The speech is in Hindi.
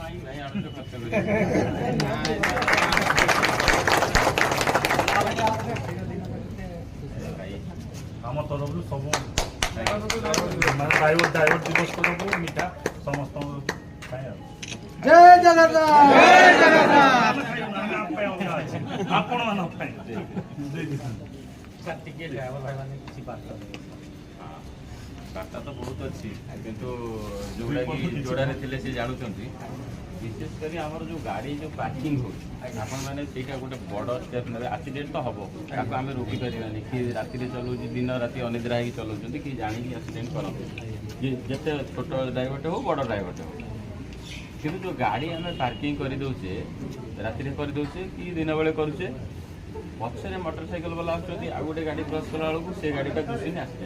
आम तरफ सब ड्राइवर दिवस तरफ मिठा समस्त जय जगन्नाथ जय जगन्नाथ आपण मान बार्ता तो बहुत अच्छी किंतु जोड़ा कि जोड़े थे सी जानते विशेषकर आमर जो गाड़ी जो पार्किंग हो मैंने गोटे बड़ स्टेप ने एक्सीडेंट तो हम आम रोकी पारानी कि राति चलाऊ दिन राति अनिद्रा हो चलाऊँ कि जाणी एक्सीडेंट करते जिते छोट ड्राइवरटे हो बड़ ड्राइवरटे हो कि जो गाड़ी आम पार्किंग कर दौचे राति कर दौचे कि दिन बेले करुचे पछरे मोटरसाइकेल वाला आगे गाड़ी क्रॉस कला बेलू से गाड़ीटा घुसी आस